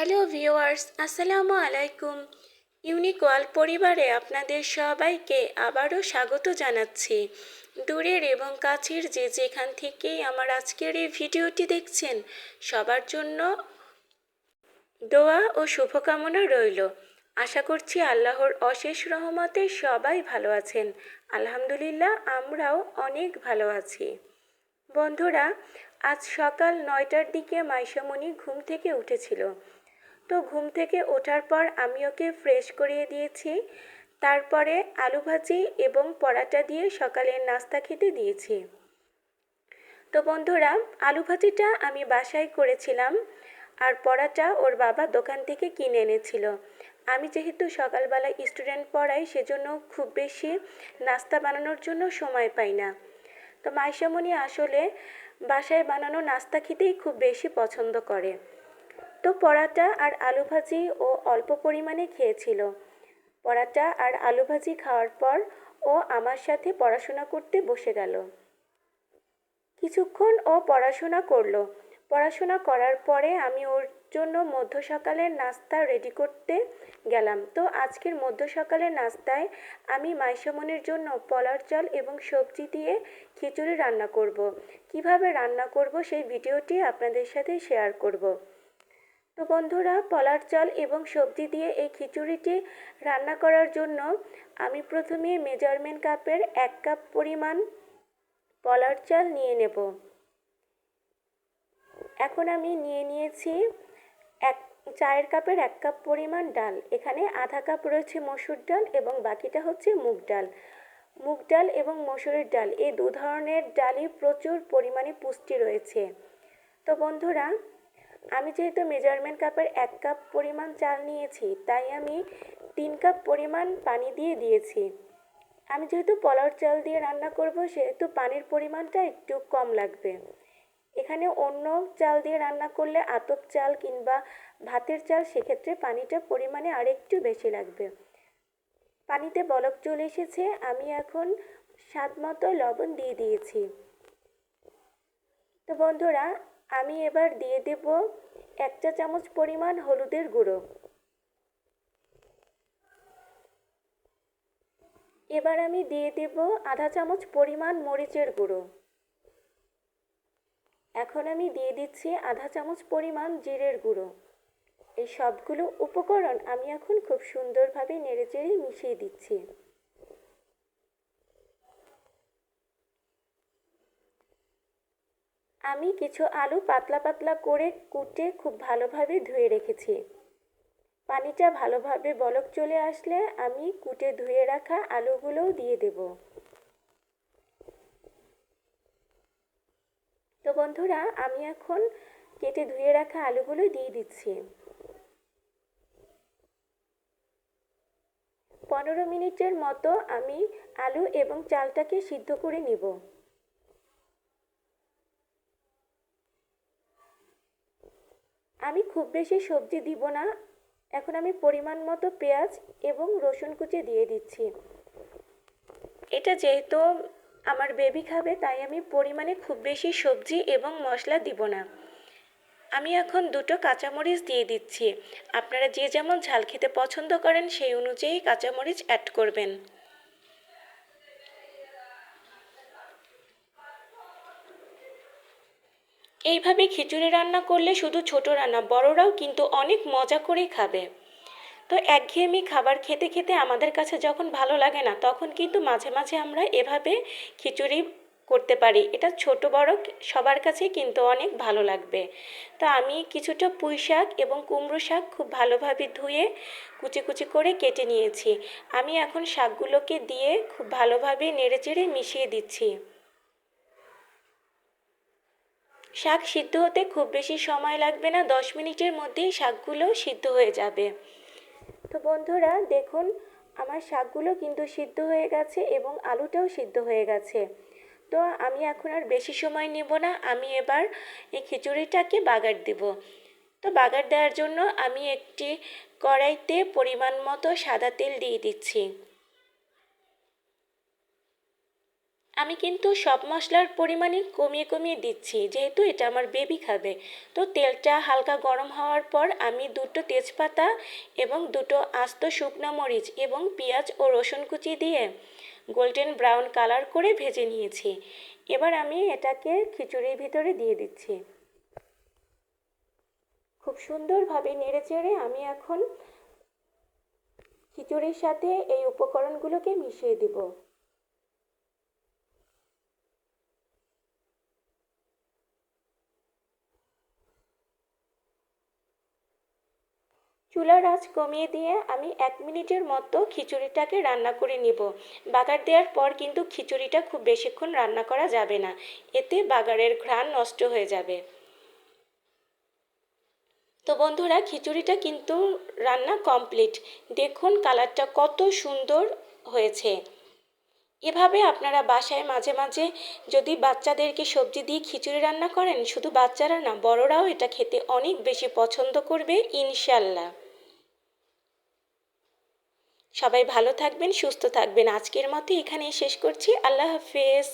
Hello viewers, আসসালামু আলাইকুম। Unique world পরিবারে আপনাদের সবাইকে আবারও স্বাগত জানাচ্ছি। দূরের এবং কাছের যে যেখান থেকেই আমার আজকের এই ভিডিওটি দেখছেন, সবার জন্য দোয়া ও শুভকামনা রইল। আশা করছি আল্লাহর অশেষ রহমতে সবাই ভালো আছেন। আলহামদুলিল্লাহ, আমরাও অনেক ভালো আছি। বন্ধুরা, আজ সকাল 9টার দিকে মাইশামণি ঘুম থেকে উঠেছিল। তো ঘুম থেকে ওঠার পর আমি ওকে ফ্রেশ করিয়ে দিয়েছি। তারপরে আলু ভাজি এবং পরাটা দিয়ে সকালের নাস্তা খেতে দিয়েছি। তো বন্ধুরা, আলু ভাজিটা আমি বাসায় করেছিলাম, আর পরাটা ওর বাবা দোকান থেকে কিনে এনেছিল। আমি যেহেতু সকালবেলা স্টুডেন্ট পড়াই, সেজন্য খুব বেশি নাস্তা বানানোর জন্য সময় পাই না। তো মাইশামণি আসলে বাসায় বানানো নাস্তা খেতেই খুব বেশি পছন্দ করে। তো পরাটা আর আলু ভাজি ও অল্প পরিমাণে খেয়েছিল। পরাটা আর আলু ভাজি খাওয়ার পর ও আমার সাথে পড়াশোনা করতে বসে গেল। কিছুক্ষণ ও পড়াশোনা করলো। পড়াশোনা করার পরে আমি ওর জন্য মধ্য সকালের নাস্তা রেডি করতে গেলাম। তো আজকের মধ্য সকালের নাস্তায় আমি মাইশামণির জন্য পলার চাল এবং সবজি দিয়ে খিচুড়ি রান্না করব। কিভাবে রান্না করব সেই ভিডিওটি আপনাদের সাথে শেয়ার করব। তো বন্ধুরা, পলার চাল এবং সবজি দিয়ে এই খিচুড়িটি রান্না করার জন্য আমি প্রথমে মেজারমেন্ট কাপের 1 কাপ পরিমাণ পলার চাল নিয়ে নেব। এখন আমি নিয়ে নিয়েছি চায়ের কাপের 1 কাপ পরিমাণ ডাল। এখানে আধা কাপ রয়েছে মসুর ডাল এবং বাকিটা হচ্ছে মুগ ডাল। মুগ ডাল এবং মসুরের ডাল এই দু ধরনের ডালই প্রচুর পরিমাণে পুষ্টি রয়েছে। তো বন্ধুরা, আমি যেহেতু মেজারমেন্ট কাপের 1 কাপ পরিমাণ চাল নিয়েছি, তাই আমি 3 কাপ পরিমাণ পানি দিয়ে দিয়েছি। আমি যেহেতু পোলাও চাল দিয়ে রান্না করব, সেহেতু পানির পরিমাণটা একটু কম লাগবে। এখানে অন্য চাল দিয়ে রান্না করলে আতপ চাল কিংবা ভাতের চাল, সেক্ষেত্রে পানিটা পরিমাণে আরেকটু বেশি লাগবে। পানিতে বলক চলে এসেছে, আমি এখন স্বাদ মতো লবণ দিয়ে দিয়েছি। তো বন্ধুরা, আমি এবার দিয়ে দেব 1 চা চামচ পরিমাণ হলুদের গুঁড়ো। এবার আমি দিয়ে দেব আধা চামচ পরিমাণ মরিচের গুঁড়ো। এখন আমি দিয়ে দিচ্ছি আধা চামচ পরিমাণ জিরের গুঁড়ো। এই সবগুলো উপকরণ আমি এখন খুব সুন্দরভাবে নেড়েচেড়ে মিশিয়ে দিচ্ছি। আমি কিছু আলু পাতলা পাতলা করে কুটে খুব ভালোভাবে ধুয়ে রেখেছি। পানিটা ভালোভাবে বলক চলে আসলে আমি কুটে ধুয়ে রাখা আলুগুলোও দিয়ে দেব। তো বন্ধুরা, আমি এখন কেটে ধুয়ে রাখা আলুগুলো দিয়ে দিচ্ছি। 15 মিনিটের মতো আমি আলু এবং চালটাকে সিদ্ধ করে নিব। আমি খুব বেশি সবজি দিব না। এখন আমি পরিমাণ মতো পেঁয়াজ এবং রসুন কুচি দিয়ে দিচ্ছি। এটা যেহেতু আমার বেবি খাবে, তাই আমি পরিমাণে খুব বেশি সবজি এবং মশলা দিব না। আমি এখন 2টো কাঁচামরিচ দিয়ে দিচ্ছি। আপনারা যে যেমন ঝাল খেতে পছন্দ করেন সেই অনুযায়ী কাঁচামরিচ অ্যাড করবেন। এইভাবে খিচুড়ি রান্না করলে শুধু ছোটরা না, বড়রাও কিন্তু অনেক মজা করে খাবে। তো একঘেয়েমি খাবার খেতে খেতে আমাদের কাছে যখন ভালো লাগে না, তখন কিন্তু মাঝে মাঝে আমরা এভাবে খিচুড়ি করতে পারি। এটা ছোট বড় সবার কাছেই কিন্তু অনেক ভালো লাগবে। তো আমি কিছুটা পুঁই শাক এবং কুমড়ো শাক খুব ভালোভাবে ধুয়ে কুচি কুচি করে কেটে নিয়েছি। আমি এখন শাকগুলোকে দিয়ে খুব ভালোভাবে নেড়েচেড়ে মিশিয়ে দিচ্ছি। শাক সিদ্ধ হতে খুব বেশি সময় লাগবে না, 10 মিনিটের মধ্যেই শাকগুলো সিদ্ধ হয়ে যাবে। তো বন্ধুরা, দেখুন আমার শাকগুলো কিন্তু সিদ্ধ হয়ে গেছে এবং আলুটাও সিদ্ধ হয়ে গেছে। তো আমি এখন আর বেশি সময় নেব না, আমি এবার এই খিচুড়িটাকে বাগার দেব। তো বাগার দেওয়ার জন্য আমি একটি কড়াইতে পরিমাণ মতো সাদা তেল দিয়ে দিচ্ছি। আমি কিন্তু সব মশলার পরিমাণই কমিয়ে কমিয়ে দিচ্ছি, যেহেতু এটা আমার বেবি খাবে। তো তেলটা হালকা গরম হওয়ার পর আমি দুটো তেজপাতা এবং দুটো আস্ত শুকনো মরিচ এবং পেঁয়াজ ও রসুন কুচি দিয়ে গোল্ডেন ব্রাউন কালার করে ভেজে নিয়েছি। এবার আমি এটাকে খিচুড়ির ভিতরে দিয়ে দিচ্ছি। খুব সুন্দরভাবে নেড়েচেড়ে আমি এখন খিচুড়ির সাথে এই উপকরণগুলোকে মিশিয়ে দিব। চুলার আঁচ কমিয়ে দিয়ে আমি 1 মিনিটের মতো খিচুড়িটাকে রান্না করে নিব। বাগার দেওয়ার পর কিন্তু খিচুড়িটা খুব বেশিক্ষণ রান্না করা যাবে না, এতে বাগারের ঘ্রাণ নষ্ট হয়ে যাবে। তো বন্ধুরা, খিচুড়িটা কিন্তু রান্না কমপ্লিট। দেখুন কালারটা কত সুন্দর হয়েছে। এভাবে আপনারা বাসায় মাঝে মাঝে যদি বাচ্চাদেরকে সবজি দিয়ে খিচুড়ি রান্না করেন, শুধু বাচ্চারা না, বড়রাও এটা খেতে অনেক বেশি পছন্দ করবে ইনশাল্লাহ। সবাই ভালো থাকবেন, সুস্থ থাকবেন। আজকের মতো এখানেই শেষ করছি। আল্লাহ হাফেজ।